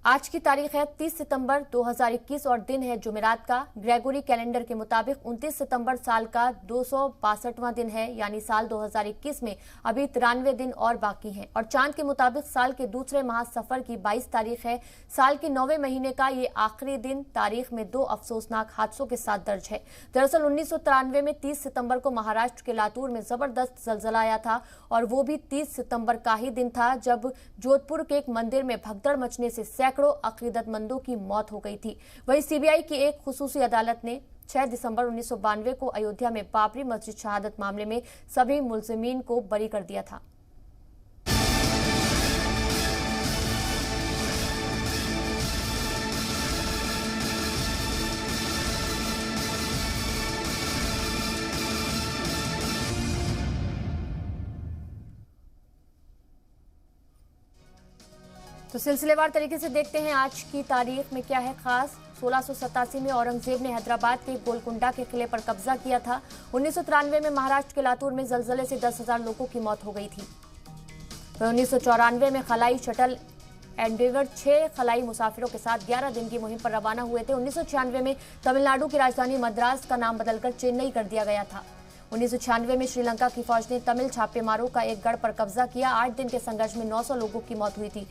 आज की तारीख है 30 सितंबर 2021 और दिन है जुमेरात का। ग्रेगोरी कैलेंडर के मुताबिक 29 सितंबर साल का 262वां दिन है, यानी साल 2021 में अभी 93 दिन और बाकी हैं। और चांद के मुताबिक साल के दूसरे माह सफर की 22 तारीख है। साल के 9वें महीने का ये आखिरी दिन तारीख में 2 अफसोसनाक हादसों के साथ दर्ज है। दरअसल 1993 में 30 सितंबर को महाराष्ट्र के लातूर में जबरदस्त जलजला आया था और वो भी 30 सितंबर का ही दिन था जब जोधपुर के एक मंदिर में भगदड़ मचने से सैकड़ों अकीदतमंदों की मौत हो गई थी। वहीं सीबीआई की एक खुसूसी अदालत ने 6 दिसंबर 1992 को अयोध्या में बाबरी मस्जिद शहादत मामले में सभी मुलजिमीन को बरी कर दिया था। तो सिलसिलेवार तरीके से देखते हैं आज की तारीख में क्या है खास। 1687 में औरंगजेब ने हैदराबाद के गोलकुंडा के किले पर कब्जा किया था। 1993 में महाराष्ट्र के लातूर में जलजले से 10,000 लोगों की मौत हो गई थी। तो 1994 में खलाई शटल एंडेवर 6 खलाई मुसाफिरों के साथ 11 दिन की मुहिम पर रवाना हुए थे। 1996 में तमिलनाडु की राजधानी मद्रास का नाम बदलकर चेन्नई कर दिया गया था। 1996 में श्रीलंका की फौज ने तमिल छापेमारों का एक गढ़ पर कब्जा किया। 8 दिन के संघर्ष में 900 लोगों की मौत हुई थी।